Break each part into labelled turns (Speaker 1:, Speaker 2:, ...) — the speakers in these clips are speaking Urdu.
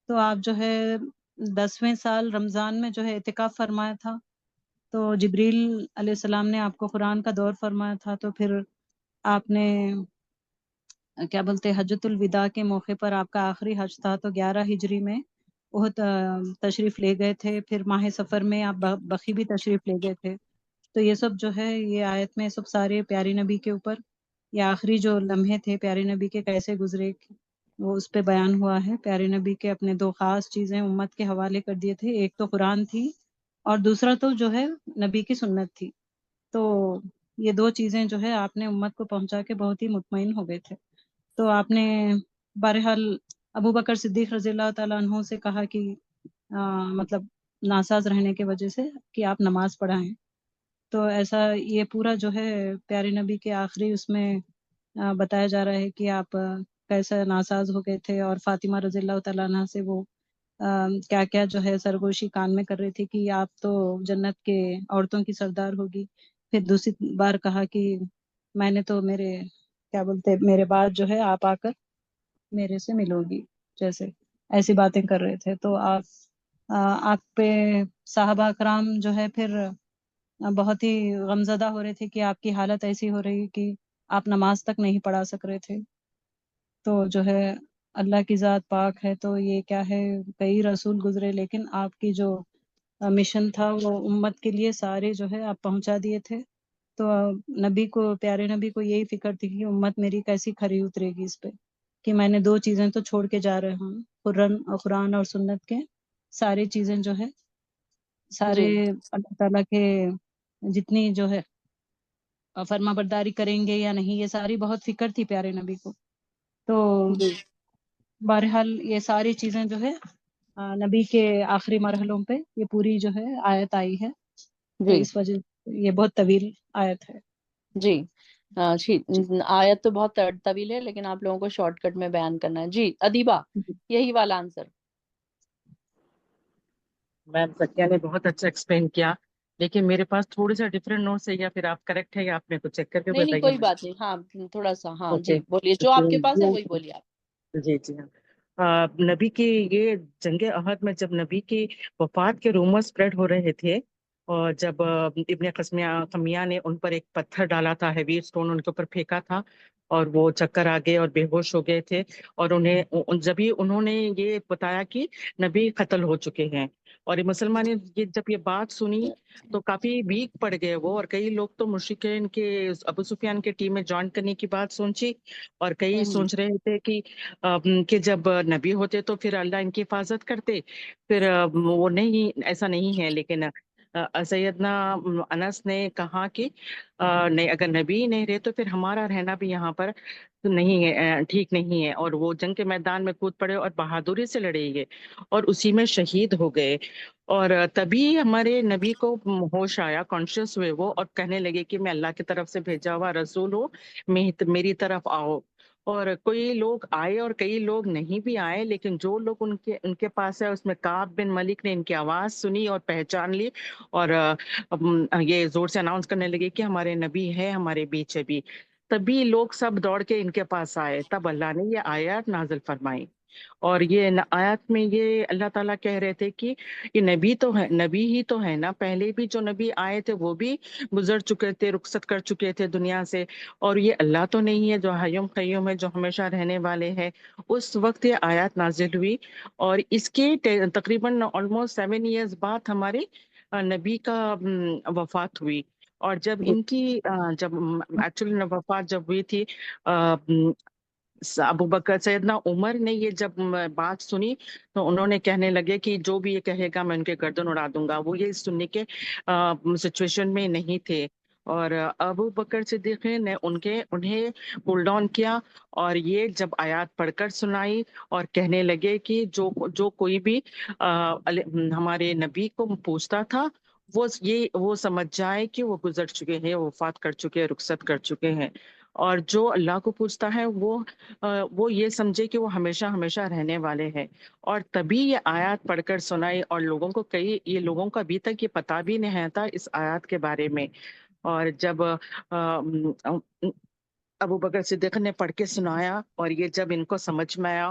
Speaker 1: تو آپ جو ہے 10ویں سال رمضان میں جو ہے اعتکاف فرمایا تھا، تو جبریل علیہ السلام نے آپ کو قرآن کا دور فرمایا تھا، تو پھر آپ نے کیا بولتے حجۃ الوداع کے موقع پر آپ کا آخری حج تھا، تو 11 ہجری میں احد تشریف لے گئے تھے، پھر ماہ سفر میں آپ بقی بھی تشریف لے گئے تھے۔ تو یہ سب جو ہے یہ آیت میں سب سارے پیارے نبی کے اوپر یہ آخری جو لمحے تھے پیارے نبی کے کیسے گزرے وہ اس پہ بیان ہوا ہے۔ پیارے نبی کے اپنے دو خاص چیزیں امت کے حوالے کر دیے تھے، ایک تو قرآن تھی اور دوسرا تو جو ہے نبی کی سنت تھی۔ تو یہ دو چیزیں جو ہے آپ نے امت کو پہنچا کے بہت ہی مطمئن ہو گئے تھے۔ تو آپ نے بہرحال ابو بکر صدیق رضی اللہ تعالیٰ عنہ سے کہا کہ مطلب ناساز رہنے کی وجہ سے کہ آپ نماز پڑھائیں۔ تو ایسا یہ پورا جو ہے پیارے نبی کے آخری اس میں بتایا جا رہا ہے کہ آپ کیسا ناساز ہو گئے تھے، اور فاطمہ رضی اللہ تعالیٰ عنہ سے وہ کیا کیا جو ہے سرگوشی کان میں کر رہی تھی کہ آپ تو جنت کے عورتوں کی سردار ہوگی۔ پھر دوسری بار کہا کہ میں نے تو کیا بولتے میرے بعد جو ہے آپ آ کر میرے سے ملو گی، جیسے ایسی باتیں کر رہے تھے۔ تو آپ پہ صحابہ کرام جو ہے پھر بہت ہی غمزدہ ہو رہے تھے کہ آپ کی حالت ایسی ہو رہی کہ آپ نماز تک نہیں پڑھا سک رہے تھے۔ تو جو ہے اللہ کی ذات پاک ہے، تو یہ کیا ہے کئی رسول گزرے لیکن آپ کی جو مشن تھا وہ امت کے لیے سارے جو ہے آپ پہنچا دیے تھے۔ تو نبی کو پیارے نبی کو یہی فکر تھی کہ امت میری کیسی کھری اترے گی اس پہ، کہ میں نے دو چیزیں تو چھوڑ کے جا رہے ہوں، قرآن اور سنت کے ساری چیزیں جو ہے سارے
Speaker 2: جی
Speaker 1: اللہ تعالیٰ کے جتنی جو ہے فرما برداری کریں گے یا نہیں، یہ ساری بہت فکر تھی پیارے نبی کو۔ تو
Speaker 2: جی
Speaker 1: بہرحال یہ ساری چیزیں جو ہے نبی کے آخری مرحلوں پہ یہ پوری جو ہے آیت آئی ہے، تو
Speaker 2: جی
Speaker 1: اس وجہ یہ بہت طویل آیت ہے۔
Speaker 2: جی جی
Speaker 1: جی
Speaker 2: آیت تو بہت طویل ہے، لیکن آپ لوگوں کو شارٹ کٹ میں بیان کرنا ہے۔ جی ادیبہ،
Speaker 1: جی
Speaker 2: یہی والا آنسر۔
Speaker 3: میم سکیا نے بہت اچھا ایکسپلین کیا، لیکن میرے پاس تھوڑی سا ڈفرینٹ نوٹس ہے، یا پھر آپ کریکٹ ہے یا آپ میرے کو چیک کر کے
Speaker 2: نہیں
Speaker 3: بتائیے
Speaker 2: کوئی
Speaker 3: میم۔
Speaker 2: بات نہیں، ہاں تھوڑا سا، ہاں
Speaker 3: اوکے
Speaker 2: جی بولیے، جو آپ کے پاس ہے وہی بولیے آپ۔
Speaker 3: جی جی ہاں۔ نبی کی یہ جنگ احد میں جب نبی کی وفات کے رومر اسپریڈ ہو رہے تھے، اور جب ابن قمیہ نے ان پر ایک پتھر ڈالا تھا، ہیوی اسٹون ان کے اوپر پھینکا تھا، اور وہ چکر آ گئے اور بے ہوش ہو گئے تھے، اور جبھی انہوں نے یہ بتایا کہ نبی قتل ہو چکے ہیں، اور یہ مسلمان جب یہ بات سنی تو کافی ویک پڑ گئے وہ، اور کئی لوگ تو مشرکین کے ابو سفیان کے ٹیم میں جوائن کرنے کی بات سوچی، اور کئی سوچ رہے تھے کہ جب نبی ہوتے تو پھر اللہ ان کی حفاظت کرتے، پھر وہ نہیں، ایسا نہیں ہے۔ لیکن سیدنا انس نے کہا کہ نہیں، اگر نبی نہیں رہے تو پھر ہمارا رہنا بھی یہاں پر نہیں ہے، ٹھیک نہیں ہے، اور وہ جنگ کے میدان میں کود پڑے اور بہادری سے لڑے گئے، اور اسی میں شہید ہو گئے۔ اور تبھی ہمارے نبی کو ہوش آیا، کانشیس ہوئے وہ، اور کہنے لگے کہ میں اللہ کی طرف سے بھیجا ہوا رسول ہوں، میری طرف آؤ۔ اور کوئی لوگ آئے اور کئی لوگ نہیں بھی آئے، لیکن جو لوگ ان کے پاس ہے، اس میں کعب بن ملک نے ان کی آواز سنی اور پہچان لی، اور یہ زور سے اناؤنس کرنے لگے کہ ہمارے نبی ہے ہمارے بیچ بھی۔ تبھی لوگ سب دوڑ کے ان کے پاس آئے، تب اللہ نے یہ آیات نازل فرمائی، اور یہ آیات میں یہ اللہ تعالیٰ کہہ رہے تھے کہ یہ نبی تو ہے، نبی ہی تو ہے نا، پہلے بھی جو نبی آئے تھے وہ بھی گزر چکے تھے، رخصت کر چکے تھے دنیا سے، اور یہ اللہ تو نہیں ہے جو حیم قیوم ہے، جو ہمیشہ رہنے والے ہیں۔ اس وقت یہ آیات نازل ہوئی، اور اس کے تقریباً آلموسٹ 7 ایئرز بعد ہمارے نبی کا وفات ہوئی۔ اور جب ان کی جب ایکچولی وفات جب ہوئی تھی، ابو بکر سیدنا عمر نے یہ جب بات سنی تو انہوں نے کہنے لگے کہ جو بھی یہ کہے گا میں ان کے گردن اڑا دوں گا، وہ یہ سننے کے سچویشن میں نہیں تھے، اور ابو بکر صدیق نے انہیں پول ڈاؤن کیا، اور یہ جب آیات پڑھ کر سنائی، اور کہنے لگے کہ جو کوئی بھی ہمارے نبی کو پوچھتا تھا وہ سمجھ جائے کہ وہ گزر چکے ہیں، وفات کر چکے ہیں، رخصت کر چکے ہیں، اور جو اللہ کو پوچھتا ہے وہ یہ سمجھے کہ وہ ہمیشہ ہمیشہ رہنے والے ہیں۔ اور تبھی یہ آیات پڑھ کر سنائی، اور لوگوں کو ابھی تک یہ پتہ بھی نہیں تھا اس آیات کے بارے میں۔ اور جب ابو بکر صدیق نے پڑھ کے سنایا، اور یہ جب ان کو سمجھ میں آیا،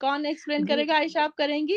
Speaker 2: کون ایکسپلین
Speaker 4: جی
Speaker 2: کرے گا؟ عائشہ آپ کریں گی؟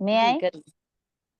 Speaker 5: میں
Speaker 2: جی
Speaker 5: آئی
Speaker 2: کریں۔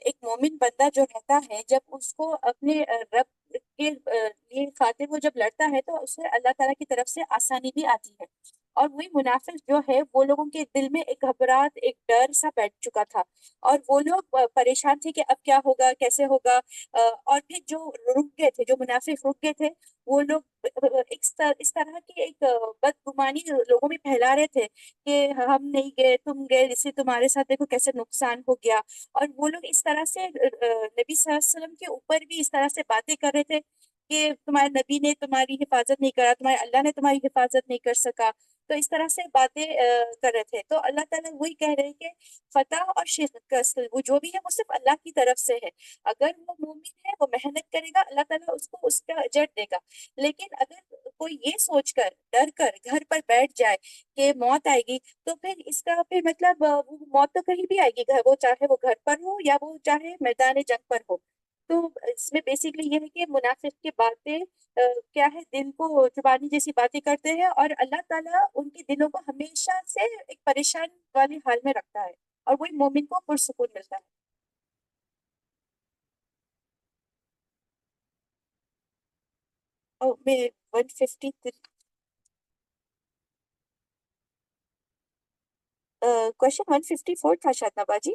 Speaker 6: ایک مومن بندہ جو رہتا ہے، جب اس کو اپنے رب کے لیے خاطر وہ جب لڑتا ہے تو اسے اللہ تعالیٰ کی طرف سے آسانی بھی آتی ہے. اور وہی منافق جو ہے وہ لوگوں کے دل میں ایک گھبراہٹ، ایک ڈر سا بیٹھ چکا تھا، اور وہ لوگ پریشان تھے کہ اب کیا ہوگا، کیسے ہوگا. اور پھر جو رک گئے تھے، جو منافق رک گئے تھے، وہ لوگ اس طرح کی ایک بدگمانی لوگوں میں پھیلا رہے تھے کہ ہم نہیں گئے، تم گئے، جس سے تمہارے ساتھ دیکھو کیسے نقصان ہو گیا. اور وہ لوگ اس طرح سے نبی صلی اللہ علیہ وسلم کے اوپر بھی اس طرح سے باتیں کر رہے تھے کہ تمہارے نبی نے تمہاری حفاظت نہیں کرا، تمہارے اللہ نے تمہاری حفاظت نہیں کر سکا. تو اس طرح سے باتیں کر رہے تھے. تو اللہ تعالیٰ وہی کہہ رہے ہیں کہ فتح اور شکست وہ جو بھی ہے وہ صرف اللہ کی طرف سے ہے. اگر وہ مومن ہے، وہ محنت کرے گا، اللہ تعالیٰ اس کو اس کا اجر دے گا. لیکن اگر کوئی یہ سوچ کر، ڈر کر گھر پر بیٹھ جائے کہ موت آئے گی، تو پھر اس کا پھر مطلب وہ موت تو کہیں بھی آئے گی، وہ چاہے وہ گھر پر ہو یا وہ چاہے میدان جنگ پر ہو. تو اس میں بیسکلی یہ ہے کہ منافق کی باتیں کیا ہے، دل کو زبانی جیسی باتیں کرتے ہیں، اور اللہ تعالیٰ ان کے دلوں کو ہمیشہ سے ایک پریشان والے حال میں رکھتا ہے، اور وہی مومن کو پرسکون ملتا ہے. اور میں 153 کوشچن 154 تھا شاید نبا جی.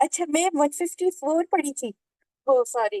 Speaker 6: اچھا، میں 154 پڑھی تھی. او سوری.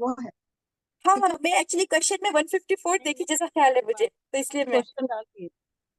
Speaker 7: وہ ہے.
Speaker 6: ہاں ہاں، میں ایکچولی کوشچن میں 154 دیکھی جیسا خیال ہے مجھے، تو اس لیے میں
Speaker 3: کوشچن ڈال دیے.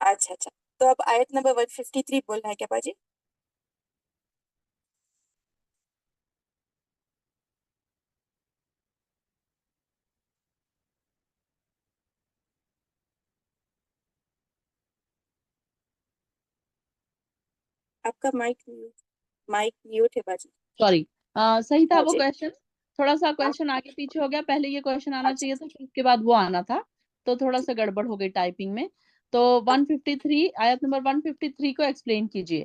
Speaker 6: اچھا اچھا. تو اب آیت نمبر 153 بولنا ہے کیا باجی؟ آپ کا مائک میوٹ ہے باجی.
Speaker 2: سوری، صحیح تھا
Speaker 6: ہاں
Speaker 2: وہ
Speaker 6: جی.
Speaker 2: کویشچن، تھوڑا سا کویشچن آگے پیچھے ہو گیا. پہلے یہ کویشچن آنا چاہیے تھا، پھر اس کے بعد وہ آنا تھا، تو تھوڑا سا گڑبڑ ہو گئی ٹائپنگ میں. تو 153 آیت نمبر 153 کو ایکسپلین کیجیے.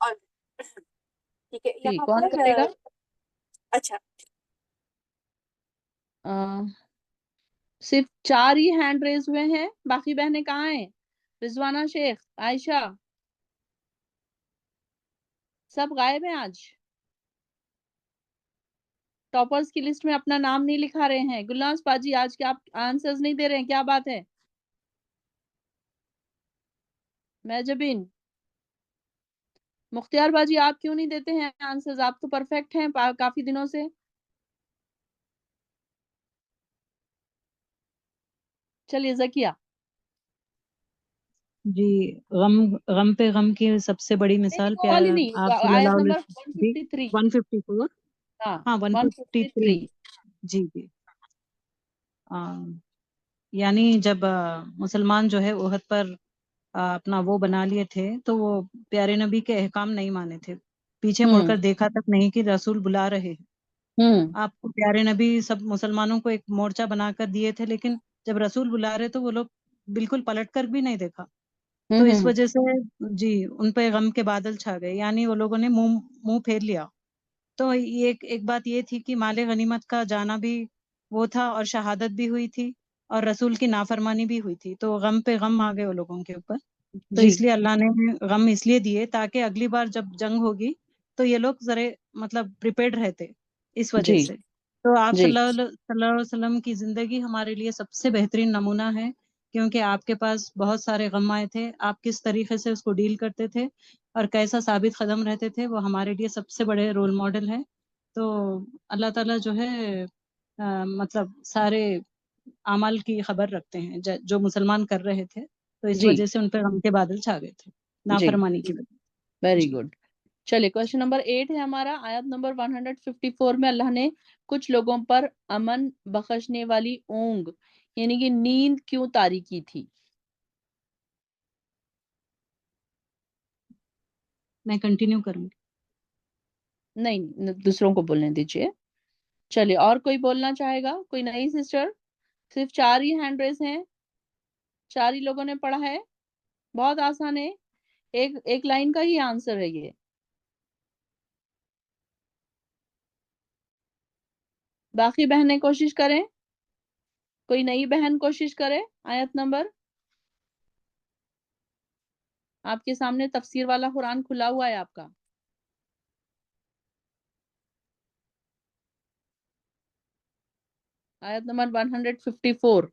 Speaker 6: اور ٹھیک ہے
Speaker 2: جی،
Speaker 6: یہاں
Speaker 2: کون
Speaker 6: پر
Speaker 2: کرے گا؟
Speaker 6: اچھا
Speaker 2: صرف 4 ہی ہینڈ ریز ہوئے ہیں، باقی بہنیں کہاں ہیں؟ رضوانہ شیخ، عائشہ، سب غائب ہیں آج. ٹاپرز کی لسٹ میں اپنا نام نہیں لکھا رہے ہیں. گلناز باجی، آج کیا آپ آنسرز نہیں دے رہے ہیں؟ کیا بات ہے؟ میجبین، مختار باجی، آپ کیوں نہیں دیتے ہیں آنسرز؟ آپ تو پرفیکٹ ہیں کافی دنوں سے. چلیے زکیہ.
Speaker 1: جی، غم پہ غم کی سب سے بڑی مثال
Speaker 2: نہیں، وہ والی نہیں،
Speaker 1: آپ صلی
Speaker 2: آیت
Speaker 1: اللہ علیہ
Speaker 2: نمبر
Speaker 1: وسلم جی
Speaker 2: 153.
Speaker 1: 154.
Speaker 2: ہاں،
Speaker 1: ہاں 153.
Speaker 2: 153.
Speaker 1: جی جی. یعنی جب مسلمان جو ہے احد پر اپنا وہ بنا لیے تھے تو وہ پیارے نبی کے احکام نہیں مانے تھے، پیچھے مڑ کر دیکھا تک نہیں کہ رسول بلا رہے ہیں. آپ کو پیارے نبی سب مسلمانوں کو ایک مورچہ بنا کر دیے تھے، لیکن جب رسول بلا رہے تو وہ لوگ بالکل پلٹ کر بھی نہیں دیکھا. تو اس وجہ سے جی ان پہ غم کے بادل چھا گئے، یعنی وہ لوگوں نے منہ پھیر لیا. تو یہ ایک بات یہ تھی کہ مال غنیمت کا جانا بھی وہ تھا، اور شہادت بھی ہوئی تھی، اور رسول کی نافرمانی بھی ہوئی تھی. تو غم پہ غم آ گئے وہ لوگوں کے اوپر. تو
Speaker 2: جی
Speaker 1: اس لیے اللہ نے غم اس لیے دیے تاکہ اگلی بار جب جنگ ہوگی تو یہ لوگ ذرا مطلب پریپیئرڈ رہتے اس وجہ
Speaker 2: جی
Speaker 1: سے. تو آپ
Speaker 2: جی
Speaker 1: صلی اللہ علیہ وسلم کی زندگی ہمارے لیے سب سے بہترین نمونہ ہے، کیونکہ آپ کے پاس بہت سارے غم آئے تھے، آپ کس طریقے سے اس کو ڈیل کرتے تھے اور کیسا ثابت قدم رہتے تھے، وہ ہمارے لیے سب سے بڑے رول ماڈل ہے. تو اللہ تعالیٰ جو ہے مطلب سارے اعمال کی خبر رکھتے ہیں جو مسلمان کر رہے تھے، تو اس
Speaker 2: جی
Speaker 1: وجہ سے ان پہ غم کے بادل چھا گئے تھے
Speaker 2: جی،
Speaker 1: نافرمانی کی وجہ.
Speaker 2: ویری
Speaker 1: جی
Speaker 2: گڈ. چلیے کویشچن نمبر 8 ہے ہمارا. آیت نمبر 154 میں اللہ نے کچھ لوگوں پر امن بخشنے والی اونگ یعنی کہ نیند کیوں طاری کی تھی؟
Speaker 1: میں کنٹینیو کروں گی.
Speaker 2: نہیں، دوسروں کو بولنے دیجیے. چلیے، اور کوئی بولنا چاہے گا؟ کوئی نئی سسٹر؟ صرف 4 ہی ہینڈ ریز ہیں، 4 ہی لوگوں نے پڑھا ہے. بہت آسان ہے، ایک لائن کا ہی آنسر ہے یہ. باقی بہنیں کوشش کریں, کوئی نئی بہن کوشش کرے. آیت نمبر, آپ کے سامنے تفسیر والا قرآن کھلا ہوا ہے آپ کا. آیت نمبر 154.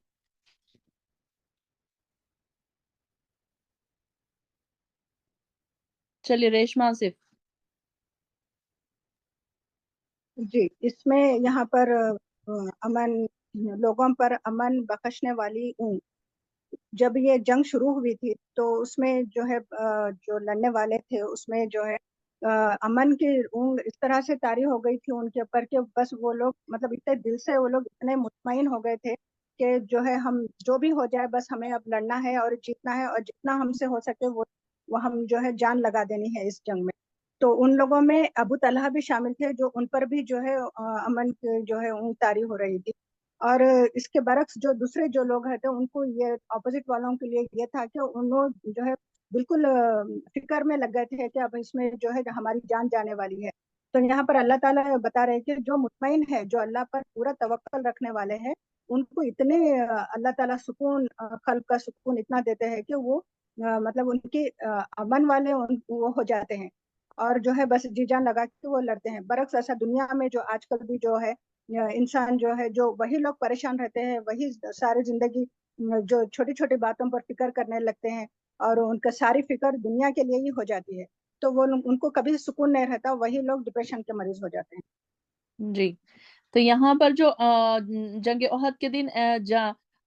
Speaker 2: چلیے ریشما آصف.
Speaker 7: جی اس میں یہاں پر امن, لوگوں پر امن بخشنے والی اونگ. جب یہ جنگ شروع ہوئی تھی تو اس میں جو ہے جو لڑنے والے تھے اس میں جو ہے امن کی اونگ اس طرح سے طاری ہو گئی تھی ان کے اوپر کہ بس وہ لوگ مطلب اتنے دل سے وہ لوگ اتنے مطمئن ہو گئے تھے کہ جو ہے ہم جو بھی ہو جائے بس ہمیں اب لڑنا ہے اور جیتنا ہے, اور جتنا ہم سے ہو سکے وہ ہم جو ہے جان لگا دینی ہے اس جنگ میں. تو ان لوگوں میں ابو طلحہ بھی شامل تھے جو ان پر بھی جو ہے امن جو ہے اونگ طاری ہو رہی تھی. اور اس کے برعکس جو دوسرے جو لوگ ہیں ان کو یہ اپوزٹ والوں کے لیے یہ تھا کہ انہوں جو ہے بالکل فکر میں لگ گئے تھے کہ اب اس میں جو ہے ہماری جان جانے والی ہے. تو یہاں پر اللہ تعالیٰ بتا رہے کہ جو مطمئن ہے, جو اللہ پر پورا توکل رکھنے والے ہیں, ان کو اتنے اللہ تعالیٰ سکون, قلب کا سکون اتنا دیتے ہیں کہ وہ مطلب ان کی امن والے وہ ہو جاتے ہیں اور جو ہے بس جی جان لگا کے وہ لڑتے ہیں. برعکس ایسا دنیا میں جو آج کل بھی جو ہے انسان جو ہے جو وہی لوگ پریشان رہتے ہیں, وہی ساری زندگی جو چھوٹی چھوٹی باتوں پر فکر کرنے لگتے ہیں اور ان کا ساری فکر دنیا کے لیے ہی ہو جاتی ہے, تو وہ ان کو کبھی سکون نہیں رہتا, وہی لوگ ڈپریشن کے مریض ہو جاتے ہیں.
Speaker 2: جی تو یہاں پر جو جنگ احد کے دن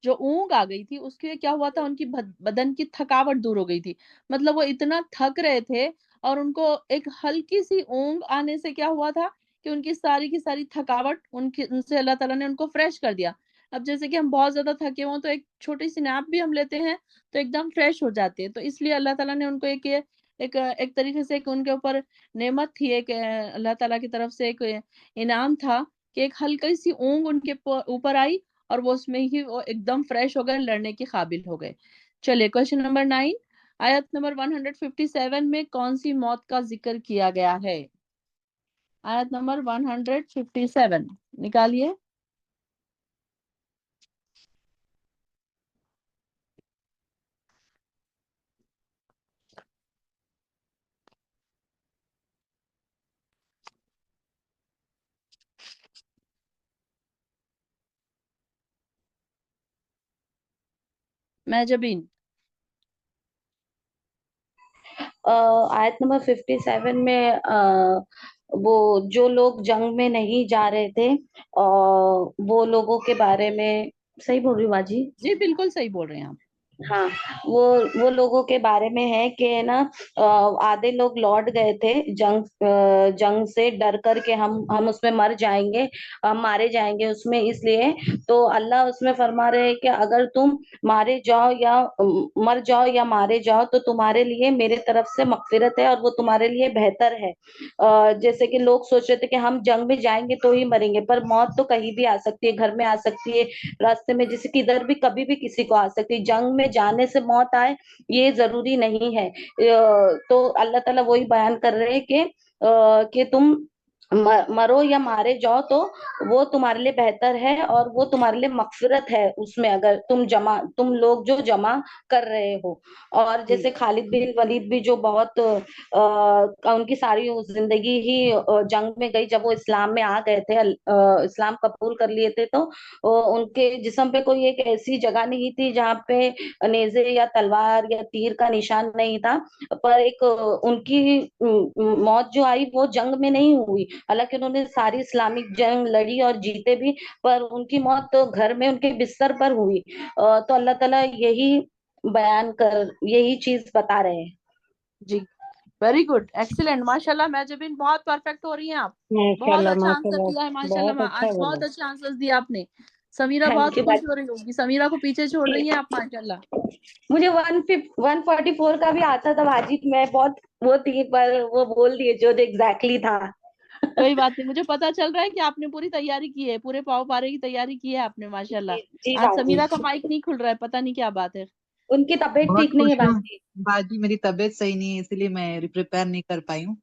Speaker 2: جو اونگ آ گئی تھی اس کے کیا ہوا تھا, ان کی بدن کی تھکاوٹ دور ہو گئی تھی. مطلب وہ اتنا تھک رہے تھے اور ان کو ایک ہلکی سی اونگ آنے سے کیا ہوا تھا کہ ان کی ساری تھکاوٹ ان سے اللہ تعالیٰ نے ان کو فریش کر دیا. اب جیسے کہ ہم بہت زیادہ تھکے ہوں تو ایک چھوٹی سی نیپ بھی ہم لیتے ہیں تو ایک دم فریش ہو جاتے ہیں. تو اس لیے اللہ تعالیٰ نے ان کو ایک طریقے سے ان کے اوپر نعمت تھی, ایک اللہ تعالیٰ کی طرف سے ایک انعام تھا کہ ایک ہلکی سی اونگ ان کے اوپر آئی اور وہ اس میں ہی وہ ایک دم فریش ہو گئے, لڑنے کے قابل ہو گئے. چلیے کوشچن نمبر 9, آیت نمبر 157 میں کون سی موت کا ذکر کیا گیا ہے؟ آیت نمبر 157 نکالیے. میجبین.
Speaker 8: آیت نمبر 57 میں وہ جو لوگ جنگ میں نہیں جا رہے تھے وہ لوگوں کے بارے میں, صحیح بول رہی ہوں باجی؟
Speaker 2: جی بالکل صحیح بول رہے ہیں آپ.
Speaker 8: ہاں وہ لوگوں کے بارے میں ہے کہ نا آدھے لوگ لوٹ گئے تھے جنگ سے ڈر کر کے ہم اس میں مر جائیں گے, ہم مارے جائیں گے اس میں, اس لیے تو اللہ اس میں فرما رہے کہ اگر تم مارے جاؤ یا مر جاؤ یا مارے جاؤ تو تمہارے لیے میرے طرف سے مغفرت ہے اور وہ تمہارے لیے بہتر ہے. جیسے کہ لوگ سوچ رہے تھے کہ ہم جنگ میں جائیں گے تو ہی مریں گے, پر موت تو کہیں بھی آ سکتی ہے, گھر میں آ سکتی ہے, راستے میں, جیسے کہ ادھر بھی کبھی بھی کسی کو آ سکتی ہے. جنگ میں جانے سے موت آئے یہ ضروری نہیں ہے. تو اللہ تعالیٰ وہی بیان کر رہے کہ تم مرو یا مارے جاؤ تو وہ تمہارے لیے بہتر ہے اور وہ تمہارے لیے مغفرت ہے اس میں, اگر تم لوگ جو جمع کر رہے ہو. اور جیسے خالد بن ولید بھی جو بہت ان کی ساری زندگی ہی جنگ میں گئی, جب وہ اسلام میں آ گئے تھے, اسلام قبول کر لیے تھے, تو ان کے جسم پہ کوئی ایک ایسی جگہ نہیں تھی جہاں پہ نیزے یا تلوار یا تیر کا نشان نہیں تھا, پر ایک ان کی موت جو آئی وہ جنگ میں نہیں ہوئی, حالانکہ انہوں نے ساری اسلامک جنگ لڑی اور جیتے بھی, پر ان کی موت تو گھر میں ان کے بستر پر ہوئی. تو اللہ تعالیٰ یہی چیز بتا رہے ہیں.
Speaker 2: جی ویری گڈ, ایکسیلنٹ, ماشاء اللہ میجبین بہت پرفیکٹ ہو رہی ہیں آپ, بہت اچھا آنسر دیا ہے ماشاء اللہ, آج بہت اچھے آنسر دیا آپ نے. سمیرہ بہت خوش ہو رہی ہوگی, سمیرہ کو پیچھے چھوڑ رہی ہیں آپ ماشاء اللہ.
Speaker 8: مجھے 144 کا بھی آتا تھا باجی, میں بہت وہ تھی, پر وہ بول دیے جو ایگزیکٹلی تھا.
Speaker 2: کوئی بات نہیں, مجھے پتا چل رہا ہے کہ آپ نے پوری تیاری کی ہے, پورے پاؤ پارے کی تیاری کی ہے آپ نے ماشاء اللہ.
Speaker 8: جی
Speaker 2: آج
Speaker 8: باجی,
Speaker 2: سمیرہ کا مائک نہیں کھل رہا ہے, پتہ نہیں کیا بات ہے.
Speaker 8: ان کی طبیعت
Speaker 9: بہت
Speaker 8: ٹھیک نہیں ہے
Speaker 9: خوش ہوں
Speaker 8: باجی.
Speaker 9: باجی, میری طبیعت صحیح نہیں ہے اس لیے میں پریپیئر نہیں کر پائی ہوں.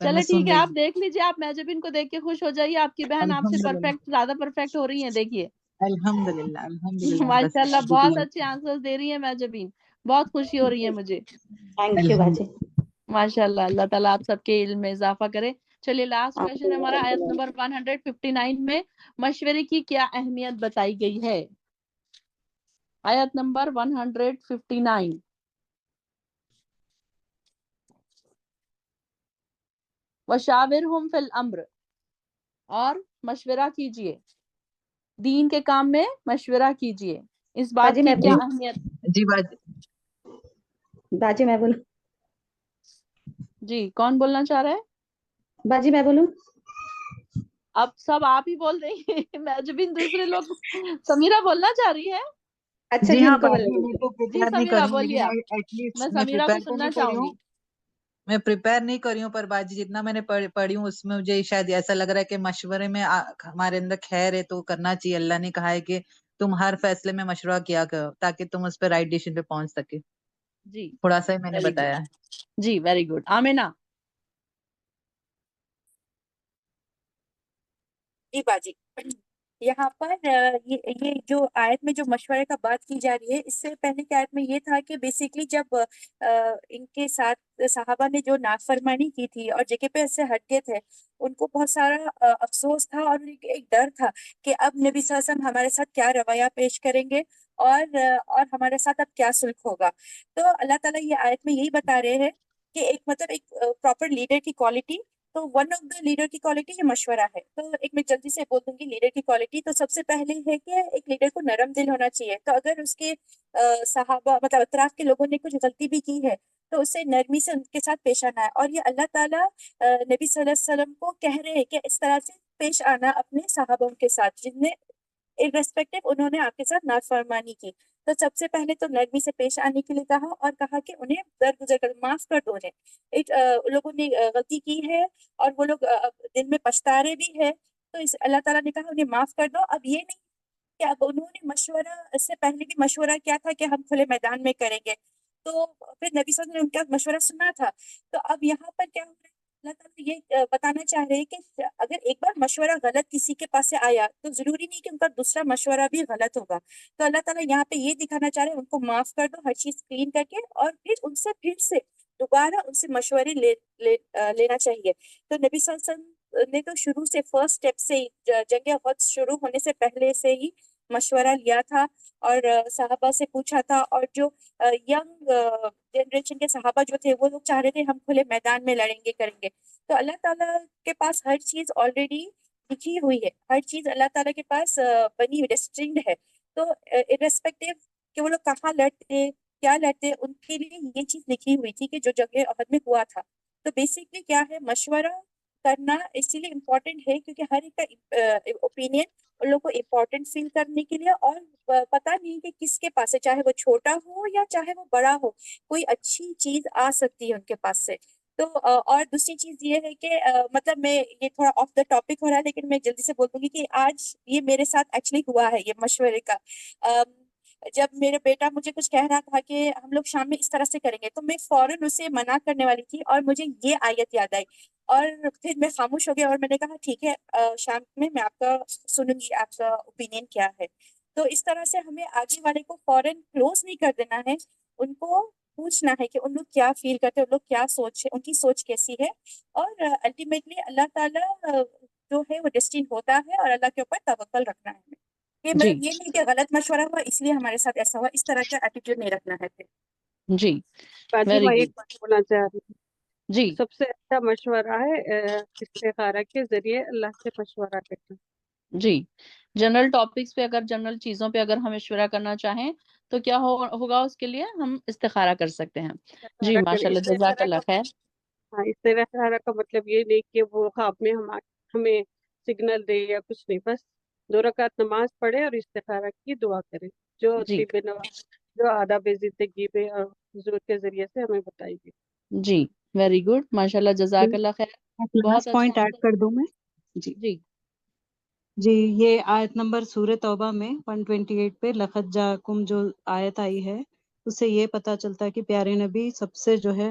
Speaker 2: چلے ٹھیک ہے, آپ دیکھ لیجیے, آپ محجبین کو دیکھ کے خوش ہو جائیے, آپ کی بہن آپ سے
Speaker 9: الحمدللہ
Speaker 2: زیادہ پرفیکٹ ہو رہی ہیں. دیکھیے
Speaker 9: الحمدللہ الحمدللہ بس
Speaker 2: ماشاء اللہ
Speaker 9: شکر
Speaker 2: بہت
Speaker 9: اللہ
Speaker 2: اچھے آنسر دے رہی ہیں محجبین, بہت خوشی ہو رہی ہے مجھے.
Speaker 8: تھینک یو باجی.
Speaker 2: ماشاء اللہ, اللہ تعالیٰ آپ سب کے علم میں اضافہ کرے. چلیے لاسٹ کویشچن ہمارا آیت نمبر 159 میں مشورے کی کیا اہمیت بتائی گئی ہے. آیت نمبر 159. وَشَاوِرْهُمْ فِي الْأَمْرِ, اور مشورہ کیجئے, دین کے کام میں مشورہ کیجئے. اس بات
Speaker 8: باجی
Speaker 2: کی
Speaker 8: میں
Speaker 2: کیا
Speaker 8: بولوں,
Speaker 2: اہمیت.
Speaker 9: جی بات
Speaker 8: باجی میں بولوں,
Speaker 2: جی کون بولنا چاہ رہا ہے؟
Speaker 8: باجی میں بولوں.
Speaker 2: اب سب آپ ہی بول رہی ہیں, محجبین دوسرے لوگ. سمیرہ بولنا چاہ رہی ہے.
Speaker 8: اچھا
Speaker 9: جی
Speaker 8: جی,
Speaker 9: ہاں
Speaker 8: ان کو
Speaker 9: باجی
Speaker 8: بولیں.
Speaker 9: میں تو
Speaker 2: جی
Speaker 9: پریپیئر نہیں
Speaker 2: سمیرہ
Speaker 9: کری ہوں
Speaker 2: بولیے,
Speaker 9: لیکن
Speaker 2: آپ.
Speaker 9: ایٹ لیسٹ
Speaker 2: میں
Speaker 9: میں
Speaker 2: سمیرہ کو
Speaker 9: پریپیئر تو
Speaker 2: سننا
Speaker 9: نہیں کری
Speaker 2: چاہوں
Speaker 9: ہوں,
Speaker 2: گی.
Speaker 9: میں پریپیئر نہیں کری ہوں, پر باجی جتنا میں نے پڑھی ہوں اس میں مجھے شاید ایسا لگ رہا ہے کہ مشورے میں ہمارے اندر خیر ہے تو کرنا چاہیے. اللہ نے کہا ہے کہ تم ہر فیصلے میں مشورہ کیا کرو تاکہ تم اس پہ رائٹ ڈیسیژن پہ پہنچ سکے.
Speaker 2: جی
Speaker 9: تھوڑا سا ہی میں نے
Speaker 2: ویری
Speaker 9: بتایا ہے.
Speaker 2: گڈ, جی ویری گڈ. آمینہ.
Speaker 6: جی باجی, یہاں پر یہ جو آیت میں جو مشورے کا بات کی جا رہی ہے, اس سے پہلے کی آیت میں یہ تھا کہ بیسیکلی جب ان کے ساتھ صحابہ نے جو نافرمانی کی تھی اور جگہ پہ سے ہٹ گئے تھے, ان کو بہت سارا افسوس تھا اور ایک ڈر تھا کہ اب نبی صلی اللہ علیہ وسلم ہمارے ساتھ کیا رویہ پیش کریں گے اور ہمارے ساتھ اب کیا سلوک ہوگا. تو اللہ تعالیٰ یہ آیت میں یہی بتا رہے ہیں کہ ایک پراپر لیڈر کی کوالٹی, تو ون آف دا لیڈر کی کوالٹی یہ مشورہ ہے. تو ایک میں جلدی سے بول دوں گی لیڈر کی کوالٹی. تو سب سے پہلے ہے کہ ایک لیڈر کو نرم دل ہونا چاہیے. تو اگر اس کے صحابہ اطراف کے لوگوں نے کچھ غلطی بھی کی ہے تو اسے نرمی سے ان کے ساتھ پیش آنا ہے. اور یہ اللہ تعالیٰ نبی صلی اللہ علیہ وسلم کو کہہ رہے ہیں کہ اس طرح سے پیش آنا اپنے صحابوں کے ساتھ جن نے irrespective انہوں نے آپ کے ساتھ نافرمانی کی. تو سب سے پہلے تو نرمی سے پیش آنے کے لیے کہا, اور کہا کہ انہیں درگزر کر معاف کر دو انہیں. لوگوں نے غلطی کی ہے اور وہ لوگ دل میں پچھتا رہے بھی ہے, تو اللہ تعالیٰ نے کہا انہیں معاف کر دو. اب یہ نہیں کہ اب انہوں نے مشورہ, اس سے پہلے بھی مشورہ کیا تھا کہ ہم کھلے میدان میں کریں گے, تو پھر نبی صلی اللہ علیہ وسلم نے ان کا مشورہ سنا تھا. تو اب یہاں پر کیا ہو رہا ہے, اللہ تعالیٰ یہ بتانا چاہ رہے ہیں کہ اگر ایک بار مشورہ غلط کسی کے پاس سے آیا تو ضروری نہیں کہ ان کا دوسرا مشورہ بھی غلط ہوگا. تو اللہ تعالیٰ یہاں پہ یہ دکھانا چاہ رہے ہیں ان کو معاف کر دو, ہر چیز کلین کر کے, اور پھر سے دوبارہ ان سے مشورے لینا چاہیے. تو نبی صلی اللہ علیہ وسلم نے تو شروع سے فرسٹ اسٹیپ سے جنگ احد شروع ہونے سے پہلے سے ہی مشورہ لیا تھا اور صحابہ سے پوچھا تھا. اور جو ینگ جنریشن کے صحابہ جو تھے وہ لوگ چاہ رہے تھے ہم کھلے میدان میں لڑیں گے کریں گے. تو اللہ تعالیٰ کے پاس ہر چیز آلریڈی لکھی ہوئی ہے, ہر چیز اللہ تعالیٰ کے پاس بنی ڈسٹنکڈ ہے. تو irrespective کہ وہ لوگ کہاں لڑتے کیا لڑتے, ان کے لیے یہ چیز لکھی ہوئی تھی کہ جو جنگ احد میں ہوا تھا. تو بیسکلی کیا ہے, مشورہ کرنا اسی لیے امپورٹنٹ ہے کیونکہ ہر ایک کا اوپینین ان لوگوں کو امپورٹنٹ فیل کرنے کے لیے, اور پتہ نہیں کہ کس کے پاس ہے, چاہے وہ چھوٹا ہو یا چاہے وہ بڑا ہو, کوئی اچھی چیز آ سکتی ہے ان کے پاس سے. تو اور دوسری چیز یہ ہے کہ مطلب میں یہ تھوڑا آف دا ٹاپک ہو رہا ہے لیکن میں جلدی سے بول دوں گی کہ آج یہ میرے ساتھ ایکچولی ہوا ہے یہ مشورے کا. جب میرا بیٹا مجھے کچھ کہہ رہا تھا کہ ہم لوگ شام میں اس طرح سے کریں گے, تو میں فوراً اسے منع کرنے والی تھی اور مجھے یہ آیت یاد آئی, اور پھر میں خاموش ہو گیا اور میں نے کہا ٹھیک ہے شام میں آپ کا سنوں گی, آپ کا اوپینین کیا ہے. تو اس طرح سے ہمیں آگے والے کو فوراً کلوز نہیں کر دینا ہے, ان کو پوچھنا ہے کہ ان لوگ کیا فیل کرتے ہیں, ان لوگ کیا سوچ ہے, ان کی سوچ کیسی ہے. اور الٹیمیٹلی اللہ تعالیٰ جو ہے وہ ڈیسٹین ہوتا ہے, اور اللہ کے اوپر توکل رکھنا ہے. یہ
Speaker 2: جی
Speaker 6: یہ نہیں کہ غلط مشورہ ہوا اس لیے ہمارے ساتھ ایسا ہوا, اس طرح کا ایٹیٹیوڈ نہیں رکھنا ہے. پھر
Speaker 2: جی
Speaker 10: باجی
Speaker 2: ویری
Speaker 10: میں ایک
Speaker 2: گڈ.
Speaker 10: بات بولنا چاہ رہی ہوں,
Speaker 2: جی
Speaker 10: سب سے اچھا مشورہ ہے استخارہ کے ذریعے اللہ سے مشورہ کرنا.
Speaker 2: جی جنرل ٹاپکس پہ اگر جنرل چیزوں پہ اگر ہم مشورہ کرنا چاہیں تو کیا ہوگا, اس کے لیے ہم استخارہ کر سکتے ہیں. جی
Speaker 10: استخارہ کرے,
Speaker 2: ماشاء اللہ, جزاک اللہ خیر.
Speaker 10: ہاں استخارہ کا مطلب یہ نہیں کہ وہ خواب میں ہمیں سگنل دے یا کچھ نہیں, بس 2 رکعت نماز پڑھے اور استخارہ کی دعا کرے جو
Speaker 2: جی
Speaker 10: طب نواز جو آداب زندگی پہ اور حضور کے ذریعے سے ہمیں بتائی گئی.
Speaker 2: جی ویری گڈ, ماشاء اللہ, جزاک اللہ خیر. بہت
Speaker 1: لاسٹ پوائنٹ
Speaker 2: اچھا
Speaker 1: ایڈ کر دوں میں. جی
Speaker 2: جی
Speaker 1: جی یہ آیت نمبر سورہ توبہ میں 128 پہ لقد جاءکم جو آیت آئی ہے, اس سے یہ پتہ چلتا ہے کہ پیارے نبی سب سے جو ہے